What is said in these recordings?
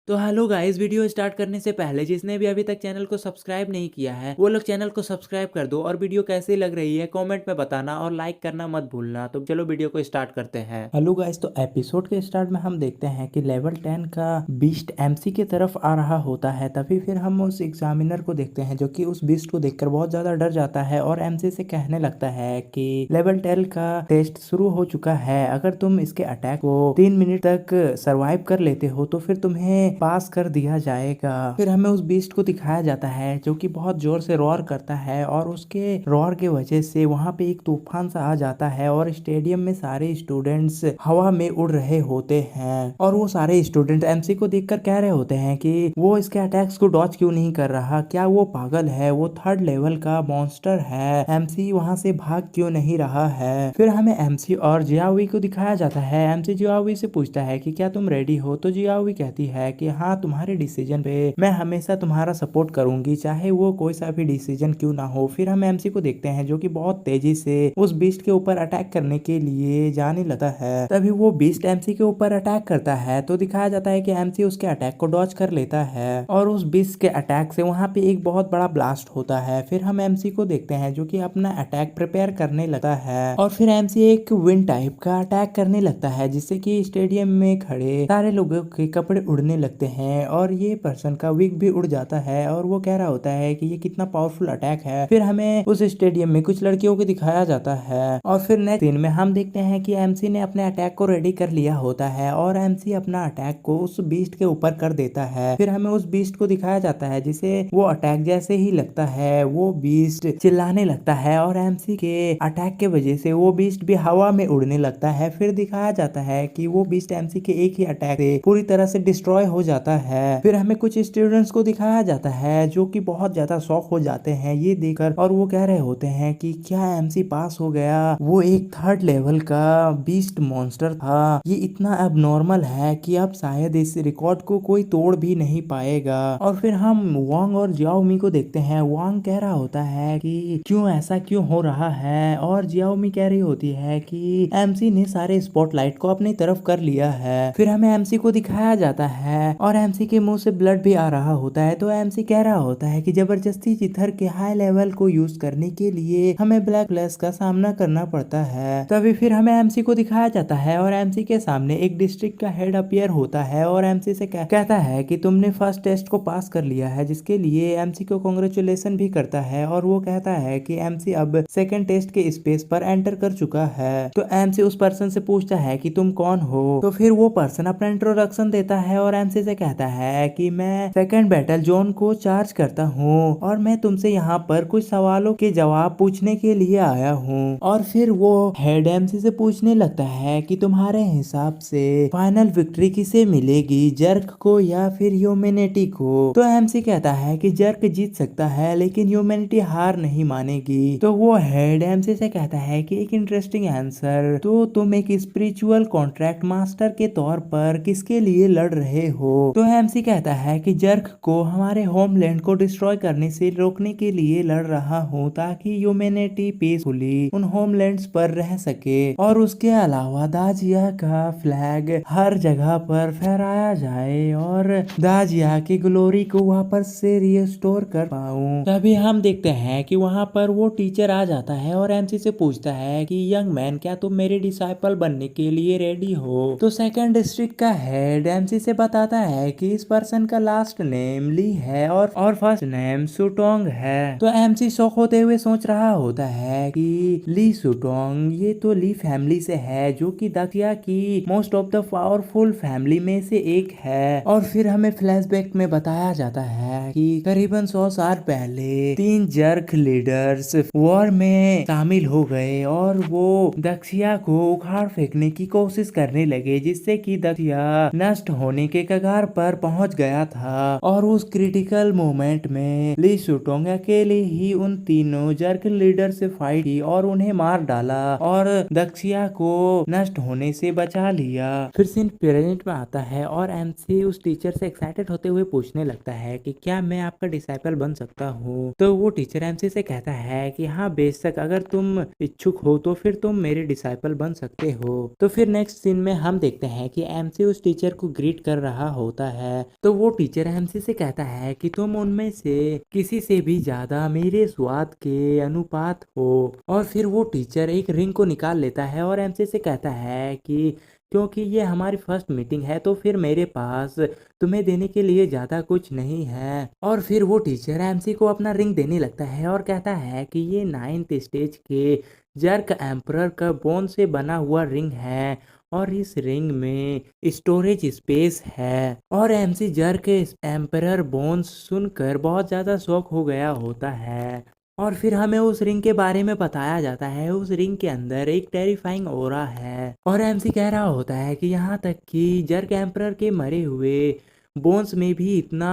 तो hello guys, video start करने से पहले जिसने भी अभी तक चैनल को सब्सक्राइब नहीं किया है वो लोग चैनल को सब्सक्राइब कर दो और वीडियो कैसी लग रही है कमेंट में बताना और लाइक करना मत भूलना। तो चलो वीडियो को स्टार्ट करते हैं। हेलो गाइस, तो एपिसोड के स्टार्ट में हम देखते हैं कि लेवल 10 का बीस्ट एमसी की तरफ आ रहा होता है। तभी फिर हम उस एग्जामिनर को देखते हैं जो कि उस बीस्ट को देखकर बहुत ज्यादा डर जाता है और एमसी से कहने लगता है कि लेवल 10 का टेस्ट शुरू हो चुका है। अगर तुम इसके अटैक को 3 मिनट तक सरवाइव कर लेते हो तो फिर तुम्हें पास कर दिया जाएगा। फिर हमें उस बीस्ट को दिखाया जाता है जो कि बहुत जोर से रॉर करता है और उसके रॉर के वजह से वहां पे एक तूफान सा आ जाता है और स्टेडियम में सारे स्टूडेंट्स हवा में उड़ रहे होते हैं। और वो सारे स्टूडेंट एमसी को देखकर कह रहे होते हैं कि वो इसके अटैक्स को डॉज क्यों नहीं कर रहा, क्या वो पागल है, वो 3rd लेवल का मॉन्स्टर है, एमसी वहां से भाग क्यों नहीं रहा है। फिर हमें एमसी और जियावी को दिखाया जाता है। एमसी जियावी से पूछता है कि क्या तुम रेडी हो, तो जियावी कहती है कि हाँ, तुम्हारे डिसीजन पे मैं हमेशा तुम्हारा सपोर्ट करूंगी, चाहे वो कोई सा भी डिसीजन क्यों ना हो। फिर हम एमसी को देखते हैं जो कि बहुत तेजी से उस बीस्ट के ऊपर अटैक करने के लिए जाने लगा है। तभी वो बीस्ट एमसी के ऊपर अटैक करता है तो दिखाया जाता है कि एमसी उसके अटैक को डॉज कर लेता है और उस बीस्ट के अटैक से वहां पे एक बहुत बड़ा ब्लास्ट होता है। फिर हम एमसी को देखते हैं जो कि अपना अटैक प्रिपेयर करने लगता है और फिर एमसी एक विंड टाइप का अटैक करने लगता है जिससे कि स्टेडियम में खड़े सारे लोगों के कपड़े उड़ने लगते हैं और ये पर्सन का विग भी उड़ जाता है और वो कह रहा होता है कि ये कितना पावरफुल अटैक है। फिर हमें उस स्टेडियम में कुछ लड़कियों को दिखाया जाता है और फिर नेक्स्ट सीन में हम देखते हैं कि एमसी ने अपने अटैक को रेडी कर लिया होता है और एमसी अपना अटैक को उस बीस्ट के ऊपर कर देता है। फिर हमें उस बीस्ट को दिखाया जाता है जिसे वो अटैक जैसे ही लगता है वो बीस्ट चिल्लाने लगता है और एमसी के अटैक के वजह से वो बीस्ट भी हवा में उड़ने लगता है। फिर दिखाया जाता है कि वो बीस्ट एमसी के एक ही अटैक से पूरी तरह से डिस्ट्रॉय हो जाता है। फिर हमें कुछ स्टूडेंट्स को दिखाया जाता है जो कि बहुत ज्यादा शॉक हो जाते हैं ये देखकर और वो कह रहे होते हैं कि क्या एमसी पास हो गया, वो एक 3rd लेवल का बीस्ट मॉन्स्टर था, ये इतना अब नॉर्मल है कि अब शायद इस रिकॉर्ड को कोई तोड़ भी नहीं पाएगा। और फिर हम वांग और जियाओमी को देखते हैं। वांग कह रहा होता है कि क्यों ऐसा क्यों हो रहा है और जियाओमी कह रही होती है कि एमसी ने सारे स्पॉटलाइट को अपनी तरफ कर लिया है। फिर हमें एमसी को दिखाया जाता है और एमसी के मुंह से ब्लड भी आ रहा होता है तो एमसी कह रहा होता है कि जबरदस्ती चिथर के हाई लेवल को यूज करने के लिए हमें ब्लैक फ्लैश का सामना करना पड़ता है। तभी फिर हमें एमसी को दिखाया जाता है और एमसी के सामने एक डिस्ट्रिक्ट का हेड अपीयर होता है और एमसी से कहता है कि तुमने फर्स्ट टेस्ट को पास कर लिया है, जिसके लिए एमसी को कांग्रेचुलेशन भी करता है और वो कहता है कि एमसी अब सेकंड टेस्ट के स्पेस पर एंटर कर चुका है। तो एमसी उस पर्सन से पूछता है कि तुम कौन हो, तो फिर वो पर्सन अपना इंट्रोडक्शन देता है और एमसी से कहता है कि मैं सेकंड बैटल जोन को चार्ज करता हूँ और मैं तुमसे यहाँ पर कुछ सवालों के जवाब पूछने के लिए आया हूँ। और फिर वो हेड एमसी से पूछने लगता है कि तुम्हारे हिसाब से फाइनल विक्ट्री किसे मिलेगी, जर्क को या फिर ह्यूमैनिटी को। तो एमसी कहता है कि जर्क जीत सकता है लेकिन ह्यूमैनिटी हार नहीं मानेगी। तो वो हेड एमसी से कहता है कि एक इंटरेस्टिंग आंसर, तो तुम एक स्पिरिचुअल कॉन्ट्रैक्ट मास्टर के तौर पर किसके लिए लड़ रहे हो। तो एमसी कहता है कि जर्क को हमारे होमलैंड को डिस्ट्रॉय करने से रोकने के लिए लड़ रहा हूँ ताकि ह्यूमैनिटी पीसफुली उन होमलैंड्स पर रह सके और उसके अलावा दाजिया का फ्लैग हर जगह पर फहराया जाए और दाजिया की ग्लोरी को वापस से रिस्टोर कर पाऊं। तभी हम देखते हैं कि वहाँ पर वो टीचर आ जाता है और एमसी से पूछता है कि यंग मैन, क्या तुम मेरे डिसाइपल बनने के लिए रेडी हो। तो सेकंड डिस्ट्रिक्ट का हेड एमसी से बताता है कि इस पर्सन का लास्ट नेम ली है और फर्स्ट नेम सुटोंग है। तो एमसी शौक होते हुए सोच रहा होता है कि ली सुटोंग ये तो ली फैमिली से है जो कि दक्षिया की most of the powerful family में से एक है। और फिर हमें फ्लैशबैक में बताया जाता है कि करीबन 100 साल पहले 3 जर्क लीडर्स वॉर में शामिल हो गए और वो दक्षिया को उखाड़ फेंकने की कोशिश करने लगे जिससे कि दक्षिया नष्ट होने के कगार पर पहुंच गया था। और उस क्रिटिकल मोमेंट में ली सुटोंग अकेले ही उन तीनों जर्क लीडर से फाइट की और उन्हें मार डाला और दक्षिया को नष्ट होने से बचा लिया। फिर सीन प्रेजेंट में आता है और एमसी उस टीचर से एक्साइटेड होते हुए पूछने लगता है कि क्या मैं आपका डिसाइपल बन सकता हूँ। तो वो टीचर एमसी से कहता है कि हाँ बेशक, अगर तुम इच्छुक हो तो फिर तुम मेरे डिसाइपल बन सकते हो। तो फिर नेक्स्ट सीन में हम देखते हैं कि एमसी उस टीचर को ग्रीट कर रहा होता है। तो वो टीचर एमसी से कहता है कि तुम उनमें से किसी से भी ज्यादा मेरे स्वाद के अनुपात हो। और फिर वो टीचर एक रिंग को निकाल लेता है और एमसी से कहता है कि क्योंकि ये हमारी फर्स्ट मीटिंग है तो फिर मेरे पास तुम्हें देने के लिए ज़्यादा कुछ नहीं है। और फिर वो टीचर एमसी को अपना रिंग देने लगता है और कहता है कि ये 9th स्टेज के जर्क एम्परर का बोन से बना हुआ रिंग है और इस रिंग में स्टोरेज स्पेस है। और एमसी जर्क एम्परर बोन्स सुनकर बहुत ज़्यादा शौक हो गया होता है। और फिर हमें उस रिंग के बारे में बताया जाता है। उस रिंग के अंदर एक टेरिफाइंग ऑरा है और एमसी कह रहा होता है कि यहाँ तक कि जर्क एम्परर के मरे हुए बोन्स में भी इतना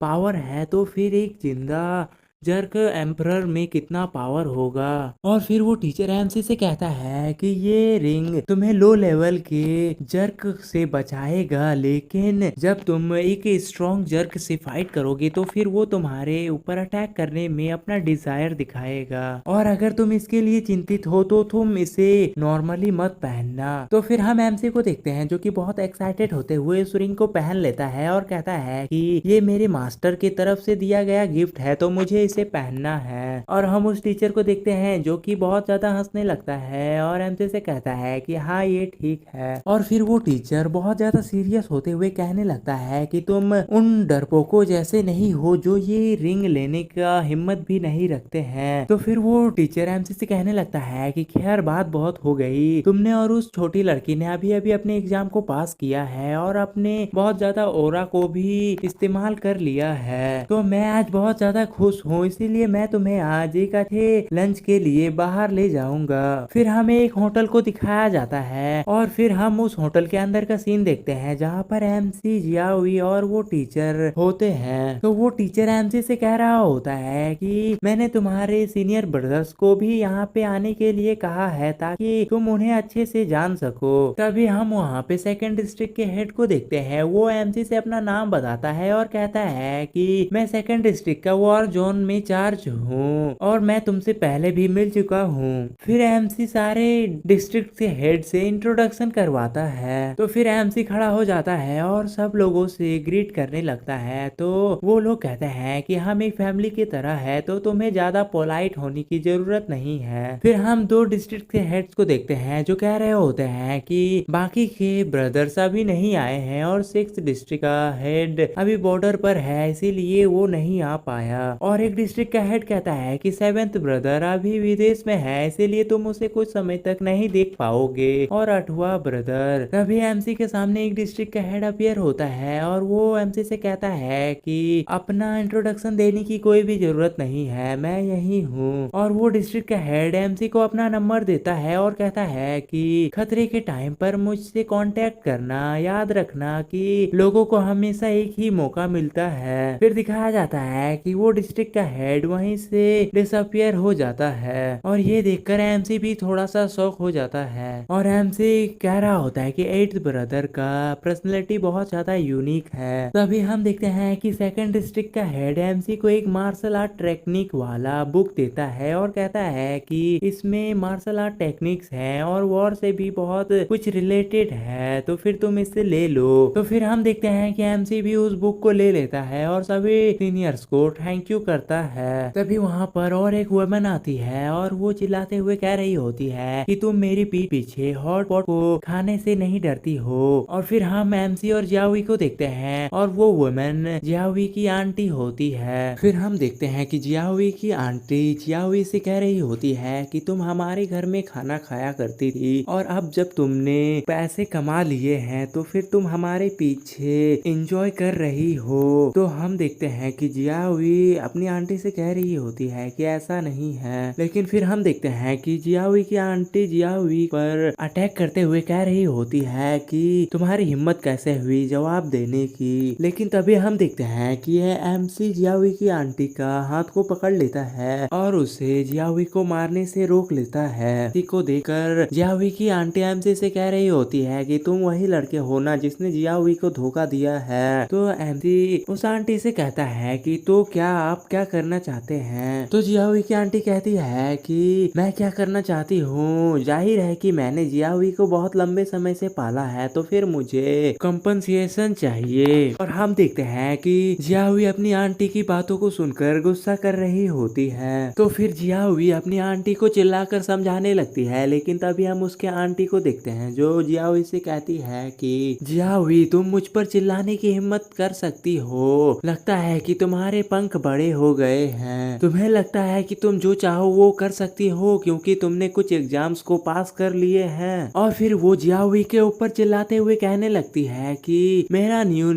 पावर है तो फिर एक जिंदा जर्क एम्परर में कितना पावर होगा। और फिर वो टीचर एमसी से कहता है कि ये रिंग तुम्हें लो लेवल के जर्क से बचाएगा, लेकिन जब तुम एक स्ट्रॉन्ग जर्क से फाइट करोगे तो फिर वो तुम्हारे ऊपर अटैक करने में अपना डिजायर दिखाएगा। और अगर तुम इसके लिए चिंतित हो तो तुम इसे नॉर्मली मत पहनना। तो फिर हम एमसी को देखते हैं जो कि बहुत एक्साइटेड होते हुए उस रिंग को पहन लेता है और कहता है कि ये मेरे मास्टर की तरफ से दिया गया गिफ्ट है तो मुझे इसे पहनना है। और हम उस टीचर को देखते हैं जो कि बहुत ज्यादा हंसने लगता है और एमसी से कहता है कि हाँ ये ठीक है। और फिर वो टीचर बहुत ज्यादा सीरियस होते हुए कहने लगता है कि तुम उन डरपोकों जैसे नहीं हो जो ये रिंग लेने का हिम्मत भी नहीं रखते हैं। तो फिर वो टीचर एमसी से कहने लगता है कि खैर बात बहुत हो गई, तुमने और उस छोटी लड़की ने अभी अभी अपने एग्जाम को पास किया है और अपने बहुत ज्यादा ओरा को भी इस्तेमाल कर लिया है। तो मैं आज बहुत ज्यादा खुश हूँ, इसीलिए मैं तुम्हें आज एक अच्छे लंच के लिए बाहर ले जाऊंगा। फिर हमें एक होटल को दिखाया जाता है और फिर हम उस होटल के अंदर का सीन देखते हैं जहाँ पर एमसी जियावी और वो टीचर होते हैं। तो वो टीचर एमसी से कह रहा होता है कि मैंने तुम्हारे सीनियर ब्रदर्स को भी यहाँ पे आने के लिए कहा है ताकि तुम उन्हें अच्छे से जान सको। तभी हम वहाँ पे सेकंड डिस्ट्रिक्ट के हेड को देखते हैं। वो एमसी से अपना नाम बताता है और कहता है कि मैं सेकंड डिस्ट्रिक्ट का वॉर जोन में चार्ज हूँ और मैं तुमसे पहले भी मिल चुका हूँ। फिर एमसी सारे डिस्ट्रिक्ट के हेड से इंट्रोडक्शन करवाता है। तो फिर एमसी खड़ा हो जाता है और सब लोगों से ग्रीट करने लगता है। तो वो लोग कहते हैं कि हम एक फैमिली की तरह है तो तुम्हें ज्यादा पोलाइट होने की जरूरत नहीं है। फिर हम दो डिस्ट्रिक्ट के हेड्स को देखते हैं जो कह रहे होते हैं कि बाकी के ब्रदर्स अभी नहीं आए हैं और 6th डिस्ट्रिक्ट का हेड अभी बॉर्डर पर है इसीलिए वो नहीं आ पाया। और एक डिस्ट्रिक्ट का हेड कहता है कि 7th ब्रदर अभी विदेश में है इसीलिए तुम उसे कुछ समय तक नहीं देख पाओगे। और 8वां ब्रदर। तभी एमसी के सामने एक डिस्ट्रिक्ट का हेड अपीयर होता है और वो एमसी से कहता है कि अपना इंट्रोडक्शन देने की कोई भी जरूरत नहीं है, मैं यही हूँ। और वो डिस्ट्रिक्ट का हेड एमसी को अपना नंबर देता है और कहता है कि खतरे के टाइम पर मुझसे कांटेक्ट करना, याद रखना कि लोगों को हमेशा एक ही मौका मिलता है। फिर दिखाया जाता है कि वो डिस्ट्रिक्ट का हेड वहीं से डिसअपियर हो जाता है और ये देखकर एमसी भी थोड़ा सा शॉक हो जाता है। और एमसी कह रहा होता है कि 8th ब्रदर का पर्सनैलिटी बहुत ज्यादा यूनिक है। तभी हम देखते हैं कि सेकंड डिस्ट्रिक्ट का हेड एमसी को एक मार्शल आर्ट टेक्निक वाला बुक देता है और कहता है कि इसमें मार्शल आर्ट टेक्निक्स हैं और वॉर से भी बहुत कुछ रिलेटेड है तो फिर तुम इससे ले लो। तो फिर हम देखते हैं कि एमसी भी उस बुक को ले लेता है और सभी सीनियर्स को थैंक यू करता है। तभी वहाँ पर और एक वुमन आती है और वो चिल्लाते हुए कह रही होती है कि तुम मेरी पीठ पीछे हॉट पॉट को खाने से नहीं डरती हो। और फिर हम एमसी और जियावी को देखते हैं और वो वुमन जियावी की आंटी होती है। फिर हम देखते हैं कि जियावी की आंटी जियावी से कह रही होती है कि तुम हमारे घर में खाना खाया करती थी और अब जब तुमने पैसे कमा लिए हैं तो फिर तुम हमारे पीछे एंजॉय कर रही हो। तो हम देखते हैं कि जियावी अपनी आंटी से कह रही होती है कि ऐसा नहीं है, लेकिन फिर हम देखते हैं कि जियावी की आंटी जियावी पर अटैक करते हुए कह रही होती है कि तुम्हारी हिम्मत कैसे हुई जवाब देने की। लेकिन तभी हम देखते हैं कि यह एमसी जियावी की आंटी का हाथ को पकड़ लेता है और उसे जियावी को मारने से रोक लेता है। इसी को देखकर जियावी की आंटी एमसी से कह रही होती है कि तुम वही लड़के हो ना जिसने जियावी को धोखा दिया है। तो एमसी उस आंटी से कहता है कि तो क्या आप क्या करना चाहते हैं। तो जियाहुई की आंटी कहती है कि मैं क्या करना चाहती हूँ, जाहिर है कि मैंने जियाहुई को बहुत लंबे समय से पाला है, तो फिर मुझे कंपनसेशन चाहिए। और हम देखते हैं कि जियाहुई अपनी आंटी की बातों को सुनकर गुस्सा कर रही होती है। तो फिर जियाहुई अपनी आंटी को चिल्लाकर समझाने लगती है, लेकिन तभी हम उसके आंटी को देखते हैं जो जियाहुई से कहती है कि जियाहुई तुम मुझ पर चिल्लाने की हिम्मत कर सकती हो, लगता है कि तुम्हारे पंख बड़े हो गए हैं, तुम्हें लगता है कि तुम जो चाहो वो कर सकती हो क्योंकि तुमने कुछ एग्जाम्स को पास कर लिए हैं। और फिर वो जियाहुई के ऊपर चिल्लाते हुए कहने लगती है कि मेरा न्यू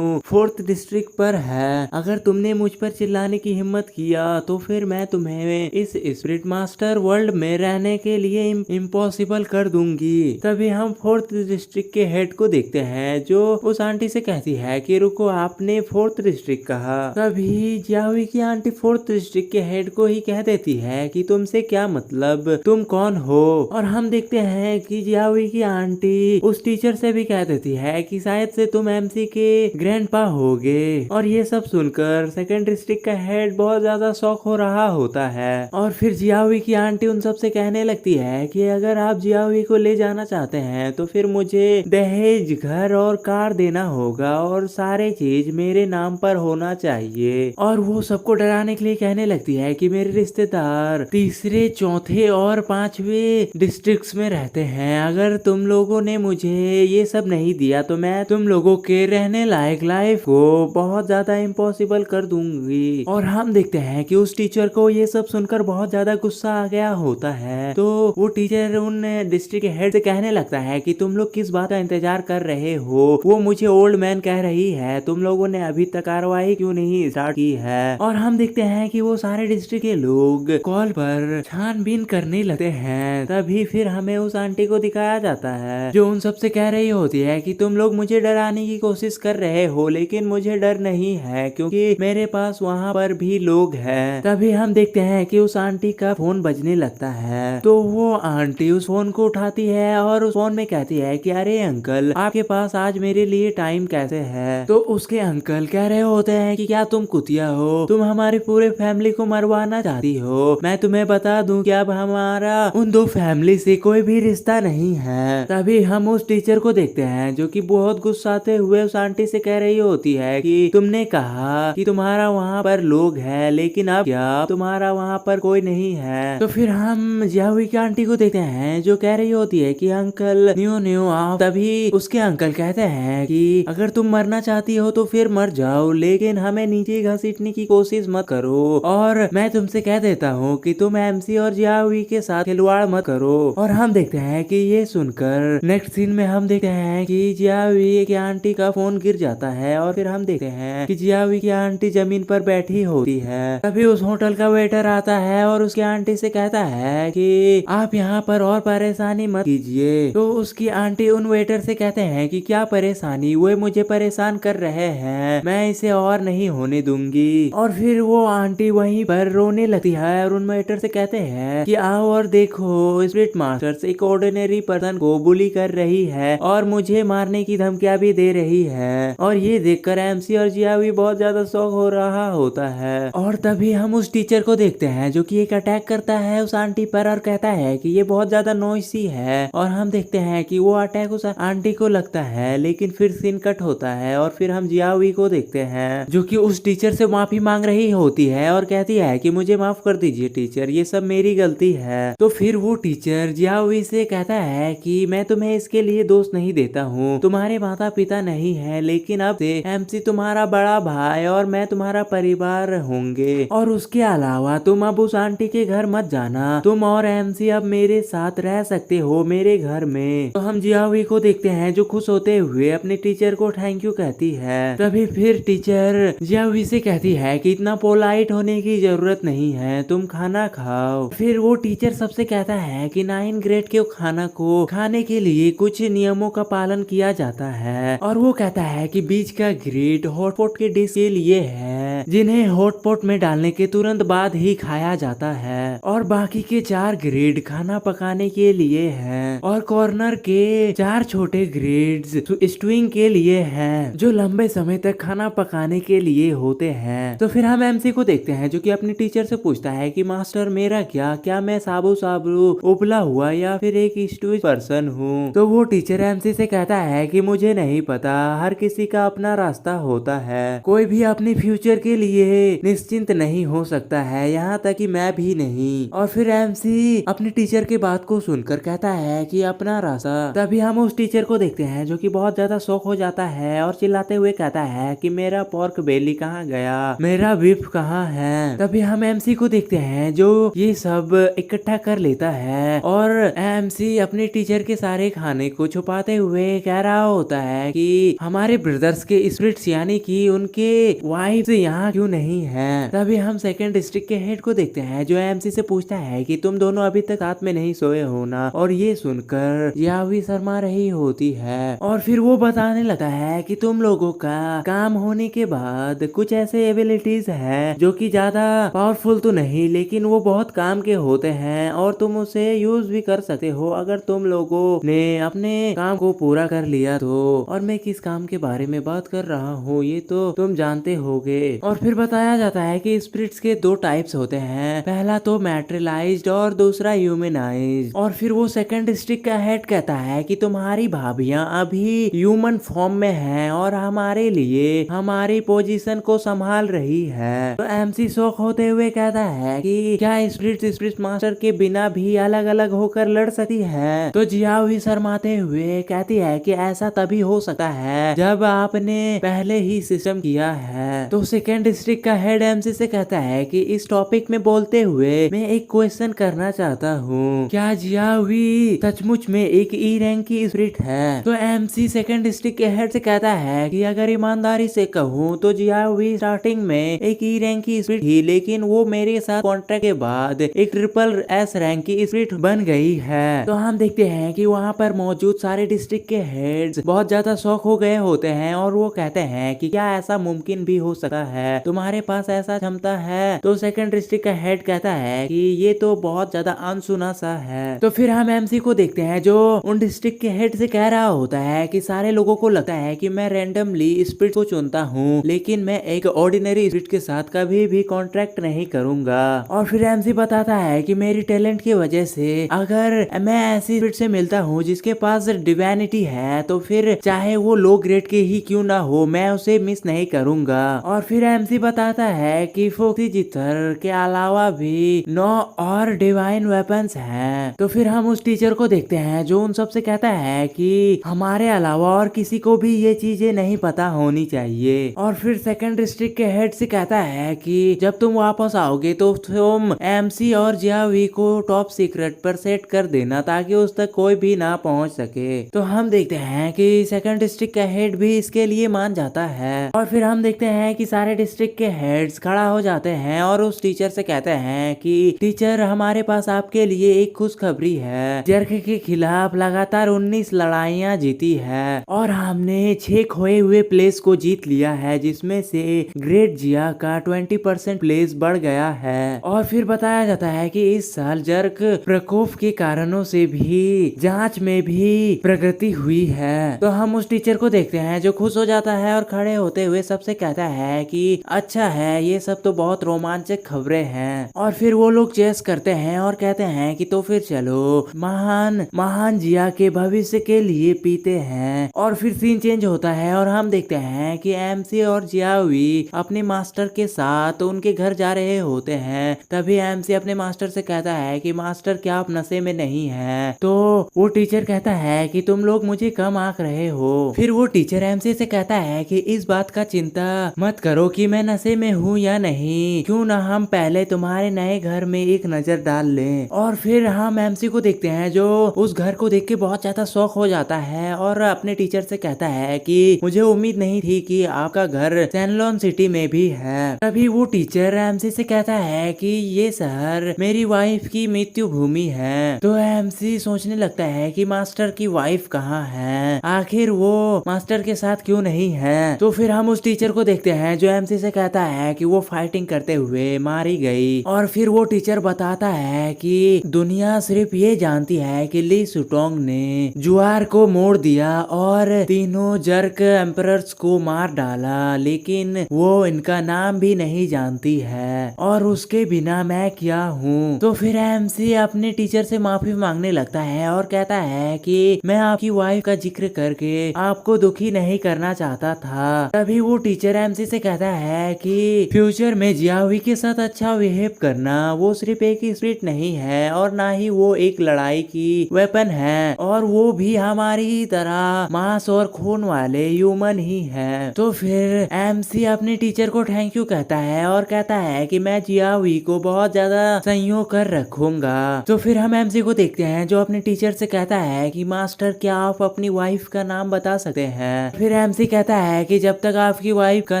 4th डिस्ट्रिक्ट पर है, अगर तुमने मुझ पर चिल्लाने की हिम्मत किया तो फिर मैं तुम्हें इस स्पिरिट मास्टर वर्ल्ड में रहने के लिए इम्पॉसिबल कर दूंगी। तभी हम 4th डिस्ट्रिक्ट के हेड को देखते हैं जो उस आंटी से कहती है कि रुको, आपने 4th डिस्ट्रिक्ट कहा। तभी जियाहुई की आंटी 4th डिस्ट्रिक्ट के हेड को ही कह देती है कि तुमसे क्या मतलब, तुम कौन हो। और हम देखते हैं कि जियाहुई की आंटी उस टीचर से भी कह देती है कि शायद से तुम एमसी के ग्रैंडपा होगे। और ये सब सुनकर 2nd डिस्ट्रिक्ट का हेड बहुत ज्यादा शॉक हो रहा होता है। और फिर जियाहुई की आंटी उन सब से कहने लगती है कि अगर आप जियाहुई को ले जाना चाहते हैं तो फिर मुझे दहेज, घर और कार देना होगा और सारे चीज मेरे नाम पर होना चाहिए। और वो सबको डराने के लिए कहने लगती है कि मेरे रिश्तेदार 3रे, 4थे और 5वें डिस्ट्रिक्ट्स में रहते हैं, अगर तुम लोगों ने मुझे ये सब नहीं दिया तो मैं तुम लोगों के रहने लायक लाइफ को बहुत ज्यादा इम्पॉसिबल कर दूंगी। और हम देखते हैं कि उस टीचर को ये सब सुनकर बहुत ज्यादा गुस्सा आ गया होता है। तो वो टीचर उन डिस्ट्रिक्ट के हेड से कहने लगता है कि तुम लोग किस बात का इंतजार कर रहे हो, वो मुझे ओल्ड मैन कह रही है, तुम लोगों ने अभी तक कार्रवाई क्यों नहीं स्टार्ट की है। और हम देखते हैं कि वो सारे डिस्ट्रिक्ट के लोग कॉल पर छानबीन करने लगते हैं। तभी फिर हमें उस आंटी को दिखाया जाता है जो उन सबसे कह रही होती है कि तुम लोग मुझे डराने की कोशिश कर रहे हो, लेकिन मुझे डर नहीं है क्योंकि मेरे पास वहाँ पर भी लोग हैं। तभी हम देखते हैं कि उस आंटी का फोन बजने लगता है। तो वो आंटी उस फोन को उठाती है और उस फोन में कहती है कि अरे अंकल, आपके पास आज मेरे लिए टाइम कैसे है। तो उसके अंकल कह रहे होते हैं कि क्या तुम कुतिया हो, तुम हमारी पूरे फैमिली को मरवाना चाहती हो। मैं तुम्हें बता दूं कि अब हमारा उन 2 फैमिली से कोई भी रिश्ता नहीं है। तभी हम उस टीचर को देखते हैं जो कि बहुत गुस्साते हुए उस आंटी से कह रही होती है कि तुमने कहा कि तुम्हारा वहाँ पर लोग हैं, लेकिन अब क्या तुम्हारा वहाँ पर कोई नहीं है। तो फिर हम जियाहुई की आंटी को देखते हैं जो कह रही होती है कि अंकल न्यू आप। तभी उसके अंकल कहते हैं कि अगर तुम मरना चाहती हो तो फिर मर जाओ, लेकिन हमें नीचे घसीटने की कोशिश मत करो। और मैं तुमसे कह देता हूँ कि तुम एमसी और जियाहुई के साथ खिलवाड़ मत करो। और हम देखते हैं कि ये सुनकर नेक्स्ट सीन में हम देखते हैं कि जियाहुई की आंटी का फोन गिर जाता है। और फिर हम देखते हैं कि जियाहुई की आंटी जमीन पर बैठी होती है। तभी उस होटल का वेटर आता है और उसकी आंटी से कहता है कि आप यहाँ पर और परेशानी मत कीजिए। तो उसकी आंटी उन वेटर से कहते हैं कि क्या परेशानी, वो मुझे परेशान कर रहे हैं, मैं इसे और नहीं होने दूंगी। और फिर वो आंटी वहीं पर रोने लगती है और उन वेटर से कहते हैं कि आओ और देखो, स्पिरिट मास्टर्स एक ऑर्डिनरी पर्सन को बुली कर रही है और मुझे मारने की धमकियां भी दे रही है। और ये देखकर एमसी और जियाहुई बहुत ज्यादा शौक हो रहा होता है। और तभी हम उस टीचर को देखते हैं जो कि एक अटैक करता है उस आंटी पर और कहता है कि ये बहुत ज्यादा नॉइसी है। और हम देखते हैं कि वो अटैक उस आंटी को लगता है, लेकिन फिर सीन कट होता है और फिर हम जियाहुई को देखते हैं जो कि उस टीचर से माफी मांग रही होती है और कहती है कि मुझे माफ कर दीजिए टीचर, ये सब मेरी गलती है। तो फिर वो टीचर जियाहुई से कहता है कि मैं तुम्हें इसके लिए दोष नहीं देता हूँ, तुम्हारे माता पिता नहीं है, लेकिन अब से एमसी तुम्हारा बड़ा भाई और मैं तुम्हारा परिवार होंगे। और उसके अलावा तुम अब उस आंटी के घर मत जाना, तुम और एमसी अब मेरे साथ रह सकते हो मेरे घर में। तो हम जियाहुई को देखते हैं जो खुश होते हुए अपने टीचर को थैंक यू कहती है। तभी फिर टीचर जियाहुई से कहती है कि इतना पोलाइट होने की जरूरत नहीं है, तुम खाना खाओ। फिर वो टीचर सबसे कहता है कि 9 ग्रेड के खाना को खाने के लिए कुछ नियमों का पालन किया जाता है। और वो कहता है कि बीच का ग्रेड हॉटपॉट के डिश के लिए है जिन्हें हॉटपॉट में डालने के तुरंत बाद ही खाया जाता है। और बाकी के 4 ग्रेड खाना पकाने के लिए हैं और कॉर्नर के 4 छोटे ग्रेड्स स्टूइंग के लिए हैं जो लंबे समय तक खाना पकाने के लिए होते हैं। तो फिर हम एमसी को देखते हैं जो कि अपनी टीचर से पूछता है कि मास्टर मेरा क्या मैं साबू साबू उबला हुआ या फिर एक स्टूज पर्सन हूँ। तो वो टीचर एमसी से कहता है कि मुझे नहीं पता, हर किसी का अपना रास्ता होता है, कोई भी अपने फ्यूचर के लिए निश्चिंत नहीं हो सकता है, यहाँ तक कि मैं भी नहीं। और फिर एमसी अपनी टीचर की बात को सुनकर कहता है कि अपना रास्ता। तभी हम उस टीचर को देखते हैं जो कि बहुत ज्यादा शौक हो जाता है और चिल्लाते हुए कहता है कि मेरा पोर्क बेली कहाँ गया, मेरा बीफ कहाँ है। तभी हम एमसी को देखते हैं जो ये सब इकट्ठा कर लेता है और एमसी अपने टीचर के सारे खाने को छुपाते हुए कह रहा होता है कि हमारे ब्रदर्स के स्पिरिट्स यानी कि उनके वाइफ यहाँ क्यों नहीं है। तभी हम सेकंड डिस्ट्रिक्ट के हेड को देखते हैं जो एमसी से पूछता है कि तुम दोनों अभी तक साथ में नहीं सोए हो ना। और ये सुनकर यावी शर्मा रही होती है और फिर वो बताने लगता है कि तुम लोगों का काम होने के बाद कुछ ऐसे एबिलिटीज है जो कि ज्यादा पावरफुल तो नहीं लेकिन वो बहुत काम के होते हैं और तुम उसे यूज भी कर सकते हो अगर तुम लोगों ने अपने काम को पूरा कर लिया तो। और मैं किस काम के बारे में बात कर रहा हूँ ये तो तुम जानते होगे। और फिर बताया जाता है कि स्पिरिट्स के 2 टाइप्स होते हैं, पहला तो मैट्रिलाइज्ड और दूसरा ह्यूमनाइज्ड। और फिर वो सेकंड डिस्ट्रिक्ट का हेड कहता है कि तुम्हारी भाभियां अभी ह्यूमन फॉर्म में हैं और हमारे लिए हमारी पोजीशन को संभाल रही है। तो एमसी शौक होते हुए कहता है कि क्या स्पिरिट मास्टर के बिना भी अलग अलग होकर लड़ सकती है। तो जियाओ भी शर्माते हुए कहती है कि ऐसा तभी हो सकता है जब आपने पहले ही सिस्टम किया है। तो सेकेंड डिस्ट्रिक्ट का हेड एमसी से कहता है कि इस टॉपिक में बोलते हुए मैं एक क्वेश्चन करना चाहता हूँ, क्या जियावी सचमुच में एक ई रैंक की स्पिरिट है। तो एमसी सेकेंड डिस्ट्रिक्ट के हेड से कहता है कि अगर ईमानदारी से कहूँ तो जियावी स्टार्टिंग में एक ई रैंक की स्पिरिट थी लेकिन वो मेरे साथ कॉन्ट्रैक्ट के बाद एक ट्रिपल एस रैंक की स्पिरिट बन गई है। तो हम देखते हैं कि वहाँ पर मौजूद सारे डिस्ट्रिक्ट के हेड्स बहुत ज्यादा शौक हो गए होते हैं और वो कहते हैं कि क्या ऐसा मुमकिन भी हो सकता है, तुम्हारे पास ऐसा क्षमता है। तो सेकंड डिस्ट्रिक्ट का हेड कहता है कि ये तो बहुत ज्यादा अनसुना सा है। तो फिर हम एमसी को देखते हैं जो उन डिस्ट्रिक्ट के हेड से कह रहा होता है कि सारे लोगों को लगता है कि मैं रैंडमली स्पिरिट को चुनता हूँ लेकिन मैं एक ऑर्डिनरी स्पिरिट के साथ कभी भी कॉन्ट्रैक्ट नहीं करूंगा। और फिर एमसी बताता है कि मेरी टैलेंट की वजह से अगर मैं ऐसी स्पिरिट से मिलता हूँ जिसके पास डिवाइनिटी है तो फिर चाहे वो लो ग्रेड के ही क्यों ना हो मैं उसे मिस नहीं करूंगा। और फिर एमसी बताता है कि फोक्सी जितर के अलावा भी 9 और डिवाइन वेपन्स हैं। तो फिर हम उस टीचर को देखते हैं जो उन सबसे कहता है कि हमारे अलावा और किसी को भी ये चीजें नहीं पता होनी चाहिए। और फिर सेकंड डिस्ट्रिक्ट के हेड से कहता है कि जब तुम वापस आओगे तो तुम एमसी और जियावी को टॉप सीक्रेट पर सेट कर देना ताकि उस तक कोई भी ना पहुंच सके। तो हम देखते हैं कि सेकंड डिस्ट्रिक्ट का हेड भी इसके लिए मान जाता है। और फिर हम देखते हैं कि सारे डिस्ट्रिक्ट के हेड्स खड़ा हो जाते हैं और उस टीचर से कहते हैं कि टीचर हमारे पास आपके लिए एक खुशखबरी है, जर्क के खिलाफ लगातार 19 लड़ाइयाँ जीती है और हमने 6 खोए हुए प्लेस को जीत लिया है जिसमें से ग्रेट जिया का 20% प्लेस बढ़ गया है। और फिर बताया जाता है कि इस साल जर्क प्रकोप के कारणों से भी जांच में भी प्रगति हुई है। तो हम उस टीचर को देखते हैं जो खुश हो जाता है और खड़े होते हुए सबसे कहता है कि अच्छा है, ये सब तो बहुत रोमांचक खबरें हैं। और फिर वो लोग चेस करते हैं और कहते हैं कि तो फिर चलो महान जिया के भविष्य के लिए पीते हैं। और फिर सीन चेंज होता है और हम देखते हैं कि एमसी और जियावी अपने मास्टर के साथ उनके घर जा रहे होते हैं। तभी एमसी अपने मास्टर से कहता है कि मास्टर क्या आप नशे में नहीं है। तो वो टीचर कहता है कि तुम लोग मुझे कम आंक रहे हो। फिर वो टीचर एमसी से कहता है कि इस बात का चिंता मत करो कि मैं नशे में हूँ या नहीं, क्यों ना हम पहले तुम्हारे नए घर में एक नजर डाल लें। और फिर हम एमसी को देखते हैं जो उस घर को देख के बहुत ज्यादा शौक हो जाता है और अपने टीचर से कहता है कि मुझे उम्मीद नहीं थी कि आपका घर सैनलॉन सिटी में भी है। तभी वो टीचर एमसी से कहता है कि ये शहर मेरी वाइफ की मृत्यु भूमि है। तो एमसी सोचने लगता है कि मास्टर की वाइफ कहाँ है, आखिर वो मास्टर के साथ क्यों नहीं है। तो फिर हम उस टीचर को देखते हैं जो एमसी एमसी से कहता है कि वो फाइटिंग करते हुए मारी गई। और फिर वो टीचर बताता है कि दुनिया सिर्फ ये जानती है कि ली सुटोंग ने जुआर को मोड़ दिया और तीनों जर्क एम्परर्स को मार डाला, लेकिन वो इनका नाम भी नहीं जानती है और उसके बिना मैं क्या हूँ। तो फिर एमसी अपने टीचर से माफी मांगने लगता है और कहता है कि मैं आपकी वाइफ का जिक्र करके आपको दुखी नहीं करना चाहता था। तभी वो टीचर एमसी से कहता है कि फ्यूचर में जियावी के साथ अच्छा बिहेव करना, वो सिर्फ एक स्पिरिट नहीं है और ना ही वो एक लड़ाई की वेपन है, और वो भी हमारी ही तरह मांस और खून वाले ह्यूमन ही है। तो फिर एमसी अपने टीचर को थैंक यू कहता है और कहता है कि मैं जियावी को बहुत ज्यादा संयोग कर रखूंगा। तो फिर हम एमसी को देखते हैं जो अपने टीचर से कहता है कि मास्टर क्या आप अपनी वाइफ का नाम बता सकते हैं। फिर एमसी कहता है कि जब तक आपकी वाइफ का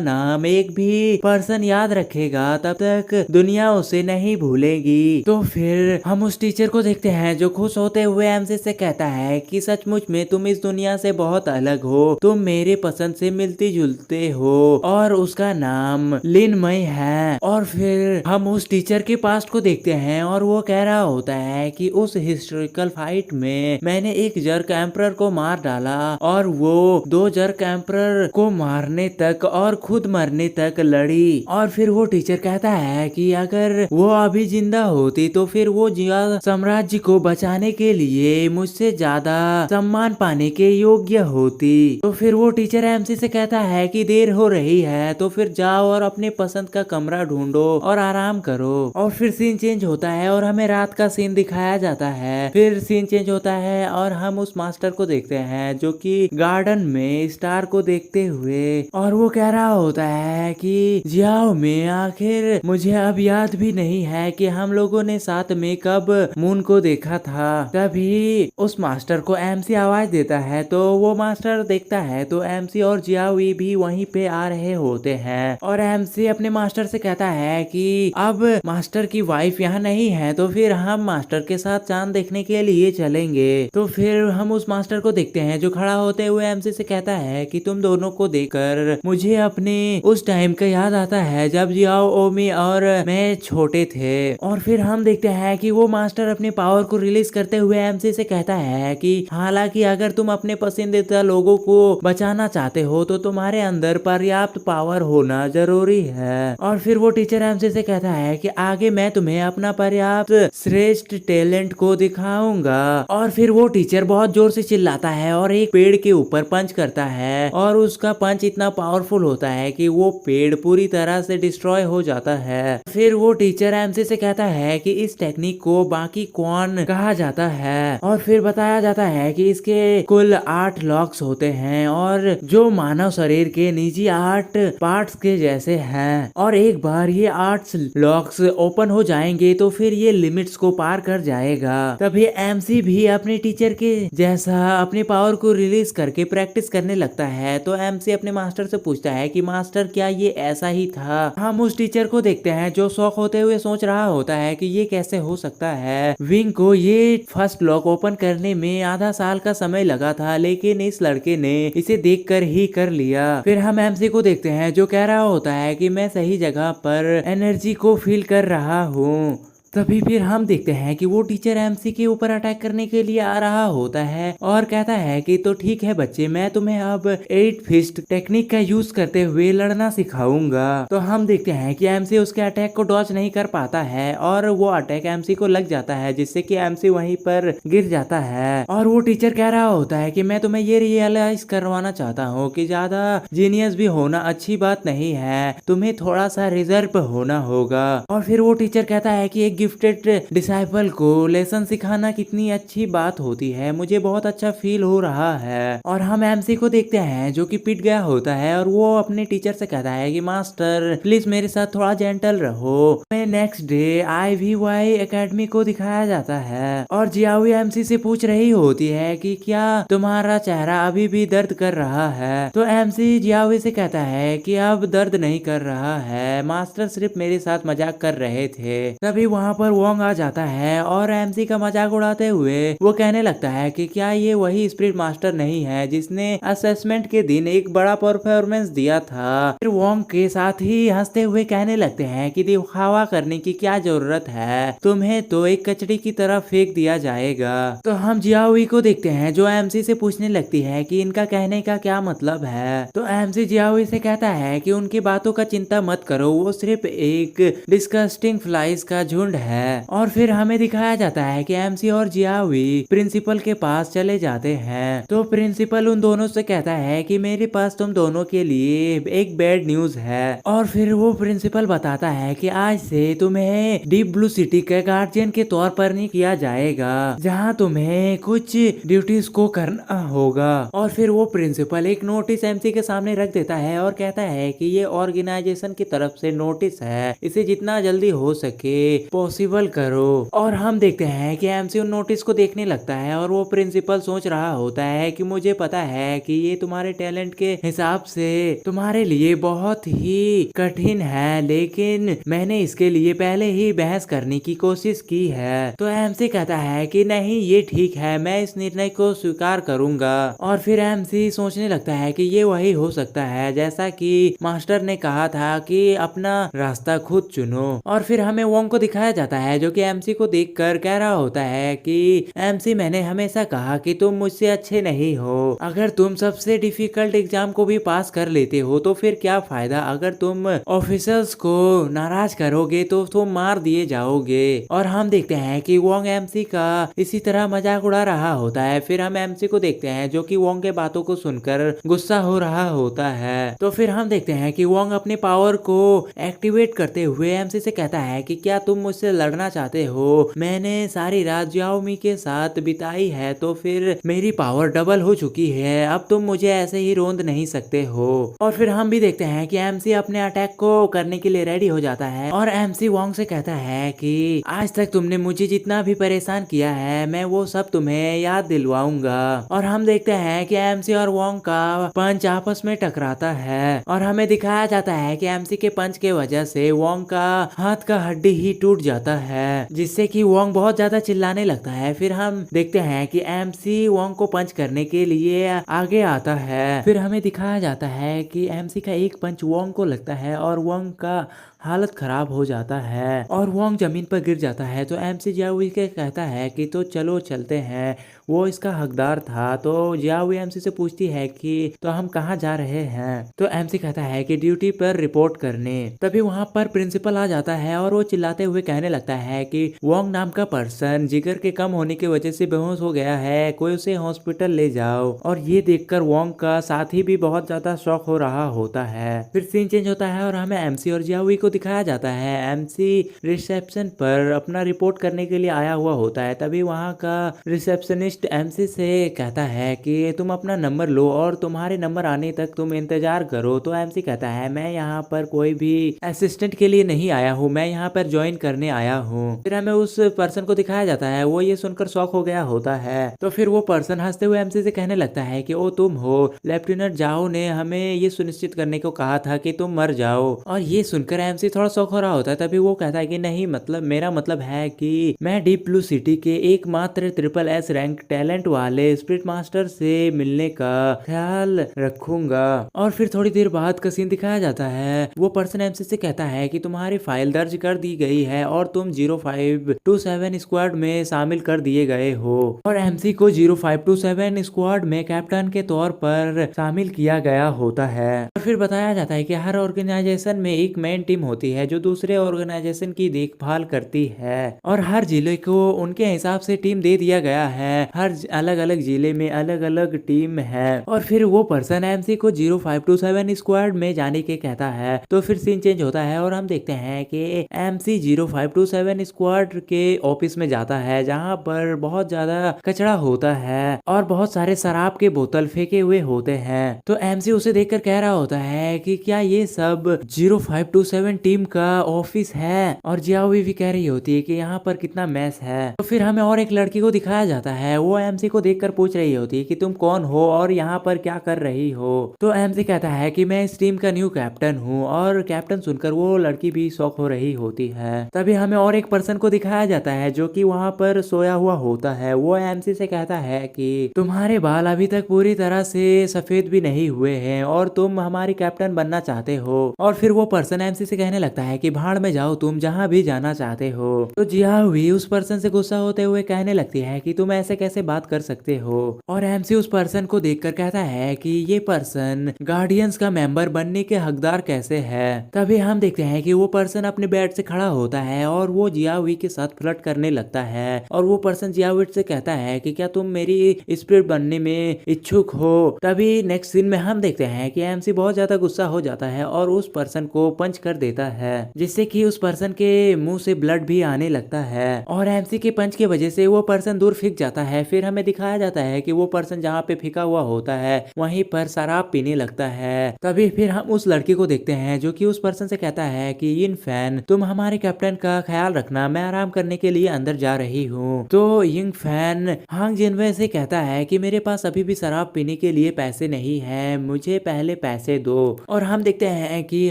नाम एक भी पर्सन याद रखेगा तब तक दुनिया उसे नहीं भूलेगी। तो फिर हम उस टीचर को देखते हैं जो खुश होते हुए एमसी से कहता है कि सचमुच में तुम इस दुनिया से बहुत अलग हो, तुम मेरे पसंद से मिलते जुलते हो, और उसका नाम लिनमय है। और फिर हम उस टीचर के पास्ट को देखते हैं और वो कह रहा होता है कि उस हिस्टोरिकल फाइट में मैंने एक जर्क एम्परर को मार डाला और वो 2 जर्क एम्परर को मारने तक और खुद मरने तक लड़ी। और फिर वो टीचर कहता है कि अगर वो अभी जिंदा होती तो फिर वो जिया साम्राज्य को बचाने के लिए मुझसे ज्यादा सम्मान पाने के योग्य होती। तो फिर वो टीचर एमसी से कहता है कि देर हो रही है तो फिर जाओ और अपने पसंद का कमरा ढूंढो और आराम करो। और फिर सीन चेंज होता है और हमें रात का सीन दिखाया जाता है। फिर सीन चेंज होता है और हम उस मास्टर को देखते हैं जो कि गार्डन में स्टार को देखते हुए, और वो कह रहा होता है कि जियाओ में आखिर मुझे अब याद भी नहीं है कि हम लोगों ने साथ में कब मून को देखा था। तभी उस मास्टर को एमसी आवाज देता है तो वो मास्टर देखता है तो एमसी और जियावी भी वहीं पे आ रहे होते हैं। और एमसी अपने मास्टर से कहता है कि अब मास्टर की वाइफ यहाँ नहीं है तो फिर हम मास्टर के साथ चांद देखने के लिए चलेंगे। तो फिर हम उस मास्टर को देखते हैं जो खड़ा होते हुए एमसी से कहता है कि तुम दोनों को देखकर मुझे अपने उस टाइम का याद आता है जब जियाओ, ओमी और मैं छोटे थे। और फिर हम देखते हैं कि वो मास्टर अपने पावर को रिलीज करते हुए एमसी से कहता है कि हालांकि अगर तुम अपने पसंदीदा लोगों को बचाना चाहते हो तो तुम्हारे अंदर पर्याप्त पावर होना जरूरी है। और फिर वो टीचर एमसी से कहता है कि आगे मैं तुम्हें अपना पर्याप्त श्रेष्ठ टैलेंट को दिखाऊंगा। और फिर वो टीचर बहुत जोर से चिल्लाता है और एक पेड़ के ऊपर पंच करता है और उसका पंच इतना पावरफुल होता है कि वो पेड़ पूरी तरह से डिस्ट्रॉय हो जाता है। फिर वो टीचर एमसी से कहता है कि इस टेक्निक को बाकी क्वान कहा जाता है। और फिर बताया जाता है कि इसके कुल 8 लॉक्स होते हैं और जो मानव शरीर के निजी 8 पार्ट्स के जैसे हैं, और एक बार ये 8 लॉक्स ओपन हो जाएंगे तो फिर ये लिमिट्स को पार कर जाएगा। तभी एमसी भी अपने टीचर के जैसा अपनी पावर को रिलीज करके प्रैक्टिस करने लगता है। तो एमसी अपने मास्टर से पूछता है कि मास्टर क्या ये ऐसा ही था। हम उस टीचर को देखते हैं जो शौक होते हुए सोच रहा होता है कि ये कैसे हो सकता है। विंग को ये फर्स्ट लॉक ओपन करने में आधा साल का समय लगा था, लेकिन इस लड़के ने इसे देखकर ही कर लिया। फिर हम एमसी को देखते हैं जो कह रहा होता है कि मैं सही जगह पर एनर्जी को फील कर रहा हूँ। तभी फिर हम देखते हैं कि वो टीचर एमसी के ऊपर अटैक करने के लिए आ रहा होता है और कहता है कि तो ठीक है बच्चे, मैं तुम्हें अब 8 फिस्ट टेक्निक का यूज करते हुए लड़ना सिखाऊंगा। तो हम देखते हैं कि एमसी उसके अटैक को डॉज नहीं कर पाता है और वो अटैक एमसी को लग जाता है, जिससे कि एमसी वहीं पर गिर जाता है। और वो टीचर कह रहा होता है कि मैं तुम्हें ये रियलाइज करवाना चाहता हूँ कि ज्यादा जीनियस भी होना अच्छी बात नहीं है, तुम्हें थोड़ा सा रिजर्व होना होगा। और फिर वो टीचर कहता है कि एक गिफ्टेड डिसाइपल को लेसन सिखाना कितनी अच्छी बात होती है, मुझे बहुत अच्छा फील हो रहा है। और हम एमसी को देखते हैं जो कि पिट गया होता है और वो अपने टीचर से कहता है कि मास्टर प्लीज मेरे साथ थोड़ा जेंटल रहो। नेक्स्ट डे IVY एकेडमी को दिखाया जाता है और जियावी एमसी से पूछ रही होती है कि क्या तुम्हारा चेहरा अभी भी दर्द कर रहा है। तो एमसी जियावी से कहता है कि अब दर्द नहीं कर रहा है, मास्टर सिर्फ मेरे साथ मजाक कर रहे थे। तभी वहाँ वहाँ पर वोंग आ जाता है और एमसी का मजाक उड़ाते हुए वो कहने लगता है कि क्या ये वही स्पिरिट मास्टर नहीं है जिसने असेसमेंट के दिन एक बड़ा परफॉर्मेंस दिया था। फिर वोंग के साथ ही हंसते हुए कहने लगते हैं कि दिखावा करने की क्या जरूरत है, तुम्हें तो एक कचड़ी की तरह फेंक दिया जाएगा। तो हम जियाओई को देखते हैं जो एमसी से पूछने लगती है कि इनका कहने का क्या मतलब है। तो एमसी जियाओई से कहता है कि उनकी बातों का चिंता मत करो, वो सिर्फ एक डिस्गस्टिंग फ्लाइज का झुंड है। और फिर हमें दिखाया जाता है कि एमसी और जियाओई प्रिंसिपल के पास चले जाते हैं। तो प्रिंसिपल उन दोनों से कहता है कि मेरे पास तुम दोनों के लिए एक बैड न्यूज है। और फिर वो प्रिंसिपल बताता है कि आज से तुम्हें डीप ब्लू सिटी के गार्जियन के तौर पर नहीं किया जाएगा, जहां तुम्हें कुछ ड्यूटीज को करना होगा। और फिर वो प्रिंसिपल एक नोटिस एमसी के सामने रख देता है और कहता है कि ये ऑर्गेनाइजेशन की तरफ से नोटिस है, इसे जितना जल्दी हो सके पॉसिबल करो। और हम देखते हैं कि एमसी उन नोटिस को देखने लगता है और वो प्रिंसिपल सोच रहा होता है कि मुझे पता है कि ये तुम्हारे टैलेंट के हिसाब से तुम्हारे लिए बहुत ही कठिन है, लेकिन मैंने इसके लिए पहले ही बहस करने की कोशिश की है। तो एमसी कहता है कि नहीं ये ठीक है, मैं इस निर्णय को स्वीकार करूंगा। और फिर एमसी सोचने लगता है कि ये वही हो सकता है जैसा कि मास्टर ने कहा था कि अपना रास्ता खुद चुनो। और फिर हमें वोंग को दिखाया जाता है जो कि एमसी को देखकर कह रहा होता है कि एमसी मैंने हमेशा कहा कि तुम मुझसे अच्छे नहीं हो, अगर तुम सबसे डिफिकल्ट एग्जाम को भी पास कर लेते हो तो फिर क्या फायदा, अगर तुम ऑफिसर्स को नाराज करोगे तो तुम मार दिए जाओगे। और हम देखते हैं कि वोंग एमसी का इसी तरह मजाक उड़ा रहा होता है। फिर हम एमसी को देखते हैं जो कि वोंग के बातों को सुनकर गुस्सा हो रहा होता है। तो फिर हम देखते हैं कि वोंग अपने पावर को एक्टिवेट करते हुए एमसी से कहता है कि क्या तुम मुझसे लड़ना चाहते हो, मैंने सारी रात जियाओमी के साथ बिताई है तो फिर मेरी पावर डबल हो चुकी है, अब तुम मुझे ऐसे ही रोंद नहीं सकते हो। और फिर हम भी देखते हैं कि एमसी अपने अटैक को करने के लिए रेडी हो जाता है और एमसी वोंग से कहता है कि आज तक तुमने मुझे जितना भी परेशान किया है मैं वो सब तुम्हें याद दिलवाऊंगा। और हम देखते हैं कि एमसी और वोंग का पंच आपस में टकराता है और हमें दिखाया जाता है कि एमसी के पंच के वजह से वोंग का हाथ का हड्डी ही टूट जाता है, जिससे कि वोंग बहुत ज्यादा चिल्लाने लगता है। फिर हम देखते हैं कि एमसी वोंग को पंच करने के लिए आगे आता है। फिर हमें दिखाया जाता है कि एमसी का एक पंच वोंग को लगता है और वोंग का हालत खराब हो जाता है और वोंग जमीन पर गिर जाता है। तो एमसी जियाओई के कहता है कि तो चलो चलते हैं, वो इसका हकदार था। तो जियाओई एमसी से पूछती है कि तो हम कहाँ जा रहे हैं। तो एमसी कहता है कि ड्यूटी पर रिपोर्ट करने। तभी वहाँ पर प्रिंसिपल आ जाता है और वो चिल्लाते हुए कहने लगता है कि वोंग नाम का पर्सन जिगर के कम होने की वजह से बेहोश हो गया है, कोई उसे हॉस्पिटल ले जाओ। और ये देखकर वोंग का साथी भी बहुत ज्यादा शॉक हो रहा होता है। फिर सीन चेंज होता है और हमें एमसी और जियाओई को दिखाया जाता है। एमसी रिसेप्शन पर अपना रिपोर्ट करने के लिए आया हुआ होता है। तभी वहाँ का रिसेप्शनिस्ट एमसी से कहता है कि तुम अपना नंबर लो और तुम्हारे नंबर आने तक तुम इंतजार करो। तो एमसी कहता है मैं यहाँ पर कोई भी असिस्टेंट के लिए नहीं आया हूँ, मैं यहाँ पर ज्वाइन करने आया हूँ। फिर हमें उस पर्सन को दिखाया जाता है, वो ये सुनकर शॉक हो गया होता है। तो फिर वो पर्सन हंसते हुए एमसी से कहने लगता है कि ओ तुम हो, लेफ्टिनेंट जाओ ने हमें ये सुनिश्चित करने को कहा था कि तुम मर जाओ। और ये सुनकर एमसी थोड़ा शॉक हो रहा होता है। तभी वो कहता है कि नहीं, मतलब मेरा मतलब है कि मैं डीप ब्लू सिटी के एकमात्र SSS रैंक टैलेंट वाले स्पिरिट मास्टर से मिलने का ख्याल रखूंगा। और फिर थोड़ी देर बाद का सीन दिखाया जाता है। वो पर्सन एमसी से कहता है कि तुम्हारी फाइल दर्ज कर दी गई है और तुम 0527 स्क्वाड में शामिल कर दिए गए हो। और एमसी को 0527 स्क्वाड में कैप्टन के तौर पर शामिल किया गया होता है। और फिर बताया जाता है कि हर ऑर्गेनाइजेशन में एक मेन टीम होती है जो दूसरे ऑर्गेनाइजेशन की देखभाल करती है और हर जिले को उनके हिसाब से टीम दे दिया गया है। हर अलग अलग जिले में अलग अलग टीम है। और फिर वो पर्सन एमसी को 0527 स्क्वाड में जाने के कहता है। तो फिर सीन चेंज होता है और हम देखते हैं कि एमसी 0527 स्क्वाड के ऑफिस में जाता है, जहाँ पर बहुत ज्यादा कचरा होता है और बहुत सारे शराब के बोतल फेंके हुए होते हैं। तो एमसी उसे देखकर कह रहा होता है कि क्या ये सब 0527 टीम का ऑफिस है। और जियाओई भी कह रही होती है कि यहाँ पर कितना मैस है। तो फिर हमें और एक लड़की को दिखाया जाता है। वो एमसी को देखकर पूछ रही होती है कि तुम कौन हो और यहाँ पर क्या कर रही हो। तो एमसी कहता है कि मैं इस टीम का न्यू कैप्टन हूँ। और कैप्टन सुनकर वो लड़की भी शॉक हो रही होती है। तभी हमें और एक पर्सन को दिखाया जाता है जो कि वहाँ पर सोया हुआ होता है। वो एमसी से कहता है कि तुम्हारे बाल अभी तक पूरी तरह से सफेद भी नहीं हुए हैं और तुम हमारी कैप्टन बनना चाहते हो। और फिर वो पर्सन एमसी से कहने लगता है कि भाड़ में जाओ, तुम जहाँ भी जाना चाहते हो। तो जियाओ भी उस पर्सन से गुस्सा होते हुए कहने लगती है कि तुम ऐसे कैसे बात कर सकते हो। और एमसी उस पर्सन को देखकर कहता है कि ये पर्सन गार्डियंस का मेंबर बनने के हकदार कैसे है। तभी हम देखते हैं कि वो पर्सन अपने बेड से खड़ा होता है और वो जियावी के साथ फ्लर्ट करने लगता है। और वो पर्सन जियावी से कहता है कि क्या तुम मेरी स्पिरिट बनने में इच्छुक हो। तभी नेक्स्ट सीन में हम देखते हैं कि एमसी बहुत ज्यादा गुस्सा हो जाता है और उस पर्सन को पंच कर देता है, जिससे कि उस पर्सन के मुंह से ब्लड भी आने लगता है। और एमसी के पंच की वजह से वो पर्सन दूर फेंक जाता है। फिर हमें दिखाया जाता है कि वो पर्सन जहाँ पे फेंका हुआ होता है वहीं पर शराब पीने लगता है। तभी फिर हम उस लड़की को देखते हैं जो कि उस पर्सन से कहता है कि यिन फैन, तुम हमारे कैप्टन का ख्याल रखना, मैं आराम करने के लिए अंदर जा रही हूँ। तो यिंग फैन हांग जिनवे से कहता है कि मेरे पास अभी भी शराब पीने के लिए पैसे नहीं है, मुझे पहले पैसे दो। और हम देखते हैं कि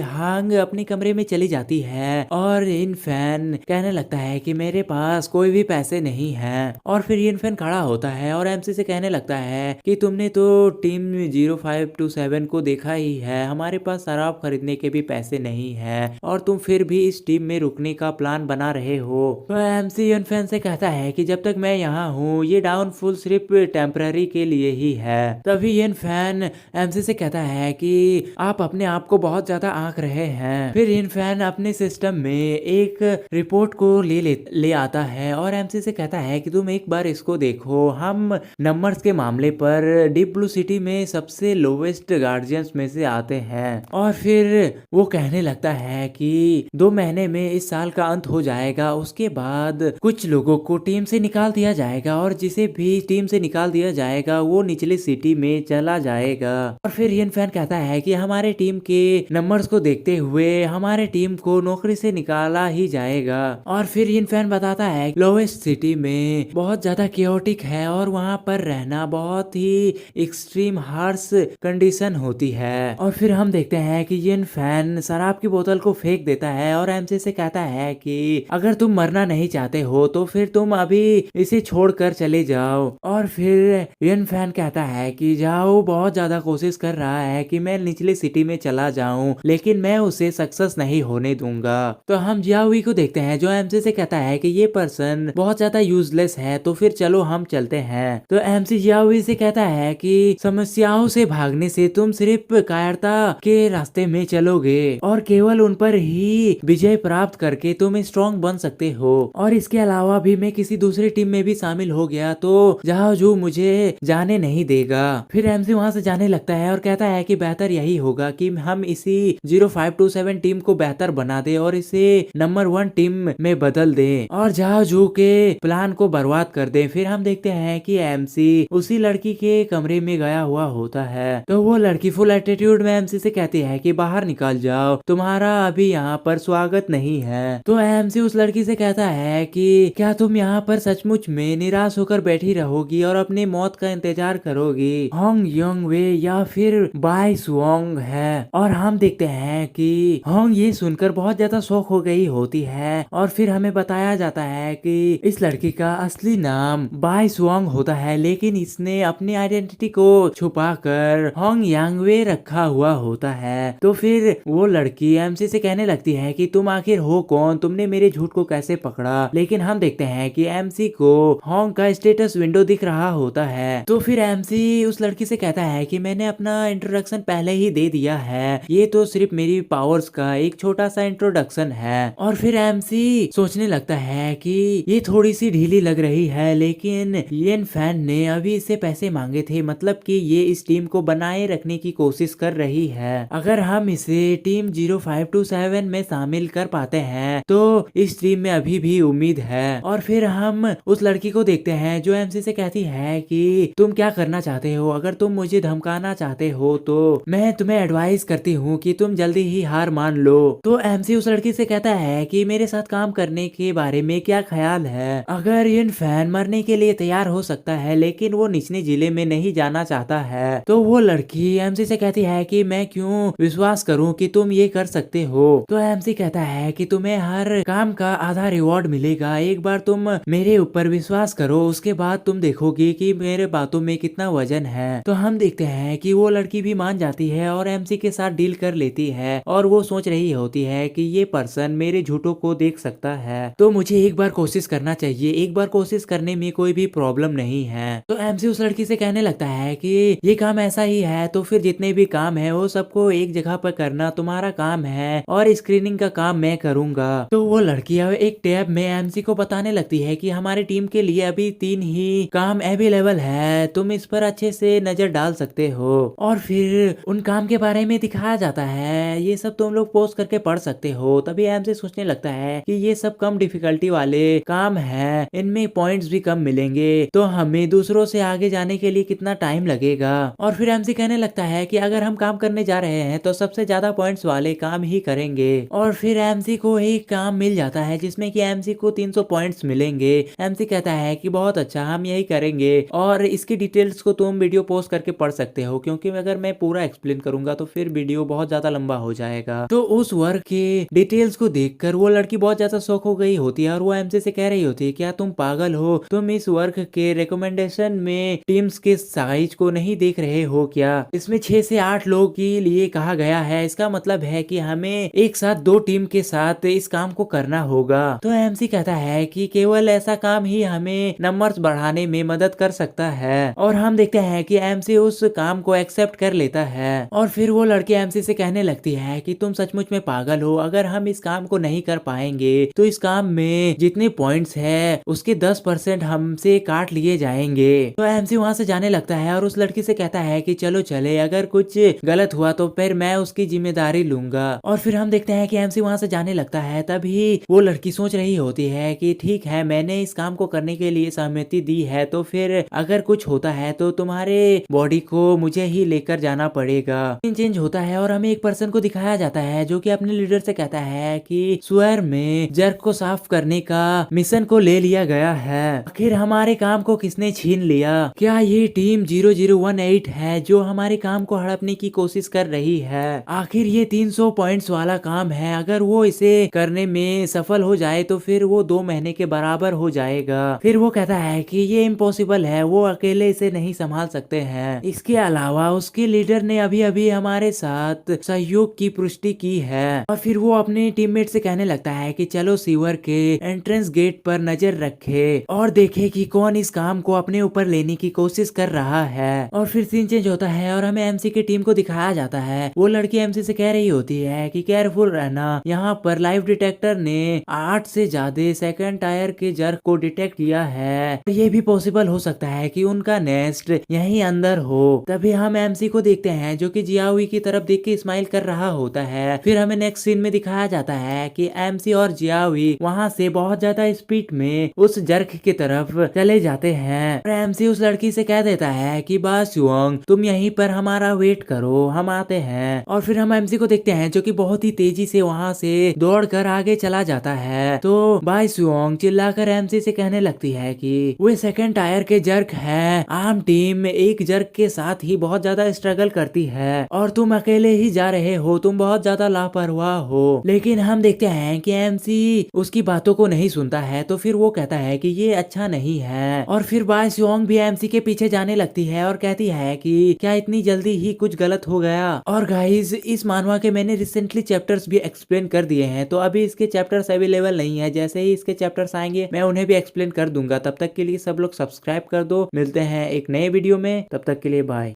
हांग अपने कमरे में चली जाती है और यिन फैन कहने लगता है कि मेरे पास कोई भी पैसे नहीं है। और फिर यिन फैन खड़ा होता है और एमसी से कहने लगता है कि तुमने तो टीम 0527 को देखा ही है, हमारे पास शराब खरीदने के भी पैसे नहीं है और तुम फिर भी इस टीम में रुकने का प्लान बना रहे हो। तो एमसी यिन फैन से कहता है कि जब तक मैं यहाँ हूँ ये डाउनफॉल सिर्फ टेम्पररी के लिए ही है। तभी यिन फैन एमसी से कहता है कि आप अपने आप को बहुत ज्यादा आंक रहे हैं। फिर यिन फैन अपने सिस्टम में एक रिपोर्ट को ले आता है और एमसी से कहता है कि तुम एक बार इसको देखो, हम नंबर्स के मामले पर डीप ब्लू सिटी में सबसे लोवेस्ट गार्जियंस में से आते हैं। और फिर वो कहने लगता है कि 2 महीने में इस साल का अंत हो जाएगा, उसके बाद कुछ लोगों को टीम से निकाल दिया जाएगा और जिसे भी टीम से निकाल दिया जाएगा वो निचले सिटी में चला जाएगा। और फिर यिन फैन कहता है कि हमारे टीम के नंबर्स को देखते हुए हमारे टीम को नौकरी से निकाला ही जाएगा। और फिर यिन फैन बताता है लोवेस्ट सिटी में बहुत ज्यादा केओटिक है और वहाँ पर रहना बहुत ही एक्सट्रीम हार्श कंडीशन होती है। और फिर हम देखते हैं कि यिन फैन शराब की बोतल को फेंक देता है और एमसी से कहता है कि अगर तुम मरना नहीं चाहते हो तो फिर तुम अभी इसे छोड़कर चले जाओ। और फिर यिन फैन कहता है कि जाओ बहुत ज्यादा कोशिश कर रहा है कि मैं निचले सिटी में चला जाऊं, लेकिन मैं उसे सक्सेस नहीं होने दूंगा। तो हम जियावी को देखते हैं जो एमसी से कहता है कि ये पर्सन बहुत ज्यादा यूजलेस है, तो फिर चलो हम चलते हैं। तो एमसी जियावी से कहता है कि समस्याओं से भागने से तुम सिर्फ कायरता के रास्ते में चलोगे और केवल उन पर ही विजय प्राप्त करके तुम स्ट्रॉन्ग बन सकते हो। और इसके अलावा भी मैं किसी दूसरी टीम में भी शामिल हो गया तो जहाँ जो मुझे जाने नहीं देगा। फिर एमसी वहाँ से जाने लगता है और कहता है कि बेहतर यही होगा कि हम इसी 0527 टीम को बेहतर बना दे और इसे नंबर 1 टीम में बदल दे और जहाँ जो के प्लान को बर्बाद कर दे। फिर हम देखते हैं कि एमसी उसी लड़की के कमरे में गया हुआ होता है। तो वो लड़की फुल एटीट्यूड में एमसी से कहती है कि बाहर निकल जाओ, तुम्हारा अभी यहाँ पर स्वागत नहीं है। तो एमसी उस लड़की से कहता है कि क्या तुम यहाँ पर सचमुच में निराश होकर बैठी रहोगी और अपनी मौत का इंतजार करोगी। होंग योंग वे या फिर बाई सुओंग है। और हम देखते हैं कि होंग ये सुनकर बहुत ज्यादा शौक हो गई होती है और फिर हमें बताया जाता है कि इस लड़की का असली नाम बाई सुओंग होता है, लेकिन इसने अपनी आइडेंटिटी को छुपाकर होंग यांगवे रखा हुआ होता है। तो फिर वो लड़की एमसी से कहने लगती है कि तुम आखिर हो कौन, तुमने मेरे झूठ को कैसे पकड़ा। लेकिन हम देखते हैं कि एमसी को होंग का स्टेटस विंडो दिख रहा होता है। तो फिर एमसी उस लड़की से कहता है कि मैंने अपना इंट्रोडक्शन पहले ही दे दिया है, ये तो सिर्फ मेरी पावर्स का एक छोटा सा इंट्रोडक्शन है। और फिर एमसी सोचने लगता है कि ये थोड़ी सी ढीली लग रही है, लेकिन यिन फैन ने अभी इससे पैसे मांगे थे, मतलब कि ये इस टीम को बनाए रखने की कोशिश कर रही है। अगर हम इसे टीम 0527 में शामिल कर पाते हैं तो इस टीम में अभी भी उम्मीद है। और फिर हम उस लड़की को देखते हैं जो एमसी से कहती है कि तुम क्या करना चाहते हो, अगर तुम मुझे धमकाना चाहते हो तो मैं तुम्हें एडवाइस करती हूँ कि तुम जल्दी ही हार मान लो। तो एमसी उस लड़की से कहता है कि मेरे साथ काम करने के बारे में क्या ख्याल है। अगर यिन फैन मरने के लिए तैयार हो सकता है लेकिन वो निचले जिले में नहीं जाना चाहता है, तो वो लड़की एमसी से कहती है कि मैं क्यों विश्वास करूं कि तुम ये कर सकते हो। तो एमसी कहता है कि तुम्हें हर काम का आधा रिवॉर्ड मिलेगा। एक बार तुम मेरे ऊपर विश्वास करो, उसके बाद तुम देखोगे कि मेरे बातों में कितना वजन है। तो हम देखते हैं कि वो लड़की भी मान जाती है और एमसी के साथ डील कर लेती है और वो सोच रही होती है कि ये पर्सन मेरे झूठों को देख सकता है, तो मुझे एक बार कोशिश करना चाहिए। एक बार कोशिश करने में कोई भी प्रॉब्लम नहीं है। तो एमसी उस लड़की से कहने लगता है कि ये काम ऐसा ही है, तो फिर जितने भी काम है वो सबको एक जगह पर करना तुम्हारा काम है और स्क्रीनिंग का काम मैं करूंगा। तो वो लड़की अब एक टैब में एमसी को बताने लगती है कि हमारी टीम के लिए अभी 3 ही काम अवेलेबल है, तुम इस पर अच्छे से नजर डाल सकते हो। और फिर उन काम के बारे में दिखाया जाता है, ये सब तुम लोग पोस्ट करके पढ़ सकते हो। तभी एमसी सोचने लगता है कि ये सब कम डिफिकल्टी वाले काम है, इनमें पॉइंट्स भी कम मिलेंगे, तो हमें दूसरों से आगे जाने के लिए कितना टाइम लगेगा। और फिर एमसी कहने लगता है कि अगर हम काम करने जा रहे हैं तो सबसे ज्यादा पॉइंट्स वाले काम ही करेंगे। और फिर एमसी को एक काम मिल जाता है जिसमें कि एमसी को 300 पॉइंट्स मिलेंगे। एमसी कहता है कि बहुत अच्छा, हम यही करेंगे और इसकी डिटेल्स को तुम वीडियो पोस्ट करके पढ़ सकते हो, क्योंकि अगर मैं पूरा एक्सप्लेन करूंगा तो फिर वीडियो बहुत ज्यादा लंबा हो जाएगा। तो उस वर्क के डिटेल्स को देखकर वो लड़की बहुत ज्यादा शॉक हो गई होती है और वो एमसी से कह रही होती है, क्या तुम पागल हो? तुम इस वर्क के रिकमेंडेशन में टीम्स के साइज को नहीं देख रहे हो क्या? इसमें 6 से 8 लोग के लिए कहा गया है, इसका मतलब है कि हमें एक साथ 2 टीम के साथ इस काम को करना होगा। तो एमसी कहता है कि केवल ऐसा काम ही हमें नंबर्स बढ़ाने में मदद कर सकता है। और हम देखते हैं कि एमसी उस काम को एक्सेप्ट कर लेता है। और फिर वो लड़की एमसी से कहने लगती है कि तुम सचमुच में पागल हो, अगर हम इस काम को नहीं कर पाएंगे तो इस काम में जितने पॉइंट्स है उसके 10% हमसे काट लिए जाएंगे। तो एमसी वहां से जाने लगता है और उस लड़की से कहता है कि चलो चले, अगर कुछ गलत हुआ तो फिर मैं उसकी जिम्मेदारी लूंगा। और फिर हम देखते हैं कि एमसी वहां से जाने लगता है। तभी वो लड़की सोच रही होती है कि ठीक है, मैंने इस काम को करने के लिए सहमति दी है, तो फिर अगर कुछ होता है तो तुम्हारे बॉडी को मुझे ही लेकर जाना पड़ेगा। सीन चेंज होता है और हमें एक पर्सन को दिखाया जाता है जो कि अपने लीडर से कहता है कि स्वेर में जर्क को साफ करने का मिशन को ले लिया गया है। आखिर हमारे काम को किसने छीन लिया? क्या ये टीम 0018 है जो हमारे काम को हड़पने की कोशिश कर रही है? आखिर ये 300 पॉइंट्स वाला काम है, अगर वो इसे करने में सफल हो जाए तो फिर वो 2 महीने के बराबर हो जाएगा। फिर वो कहता है कि ये इम्पॉसिबल है, वो अकेले इसे नहीं संभाल सकते हैं। इसके अलावा उसके लीडर ने अभी अभी हमारे साथ सहयोग की पुष्टि की है। और फिर वो अपने टीममेट से कहने लगता है कि चलो सीवर के एंट्रेंस गेट पर नजर रखे और देखे कि कौन इस काम को अपने ऊपर लेने की कोशिश कर रहा है। और फिर सीन चेंज होता है और हमें एमसी की टीम को दिखाया जाता है। वो लड़की एमसी से कह रही होती है कि केयरफुल रहना, यहाँ पर लाइव डिटेक्टर ने 8 से ज्यादा सेकंड टायर के जर्क को डिटेक्ट किया है। ये भी पॉसिबल हो सकता है कि उनका नेस्ट यहीं अंदर हो। तभी हम एमसी को देखते हैं जो कि जियावी की तरफ देख के स्माइल कर रहा होता है। फिर हमें नेक्स्ट सीन में दिखाया जाता है कि एमसी और जियावी वहाँ से बहुत ज्यादा स्पीड में उस जर्क की तरफ चले जाते हैं। और एमसी उस लड़की से कह देता है कि बास युआंग तुम यहीं पर हमारा वेट करो, हम आते हैं। और फिर हम एमसी को देखते हैं जो कि बहुत ही तेजी से वहाँ से दौड़कर आगे चला जाता है। तो बाई सुओंग चिल्लाकर एमसी से कहने लगती है कि वे सेकंड टायर के जर्क हैं, आम टीम एक जर्क के साथ ही बहुत ज्यादा स्ट्रगल करती है और तुम अकेले ही जा रहे हो, तुम बहुत ज्यादा लापरवाह हो। लेकिन हम देखते हैं कि एमसी उसकी बातों को नहीं सुनता है। तो फिर वो कहता है कि ये अच्छा नहीं है। और फिर बाई सुओंग भी एमसी के पीछे जाने लगती है और कहती है कि क्या इतनी जल्दी ही कुछ गलत हो गया? और गाइज इस मानवा के मैंने रिसेंटली चैप्टर्स भी एक्सप्लेन कर दिए हैं, तो अभी इसके चैप्टर्स अवेलेबल नहीं है। जैसे ही इसके चैप्टर्स आएंगे मैं उन्हें भी एक्सप्लेन कर दूंगा। तब तक के लिए सब लोग सब्सक्राइब कर दो। मिलते हैं एक नए वीडियो में, तब तक के लिए बाय।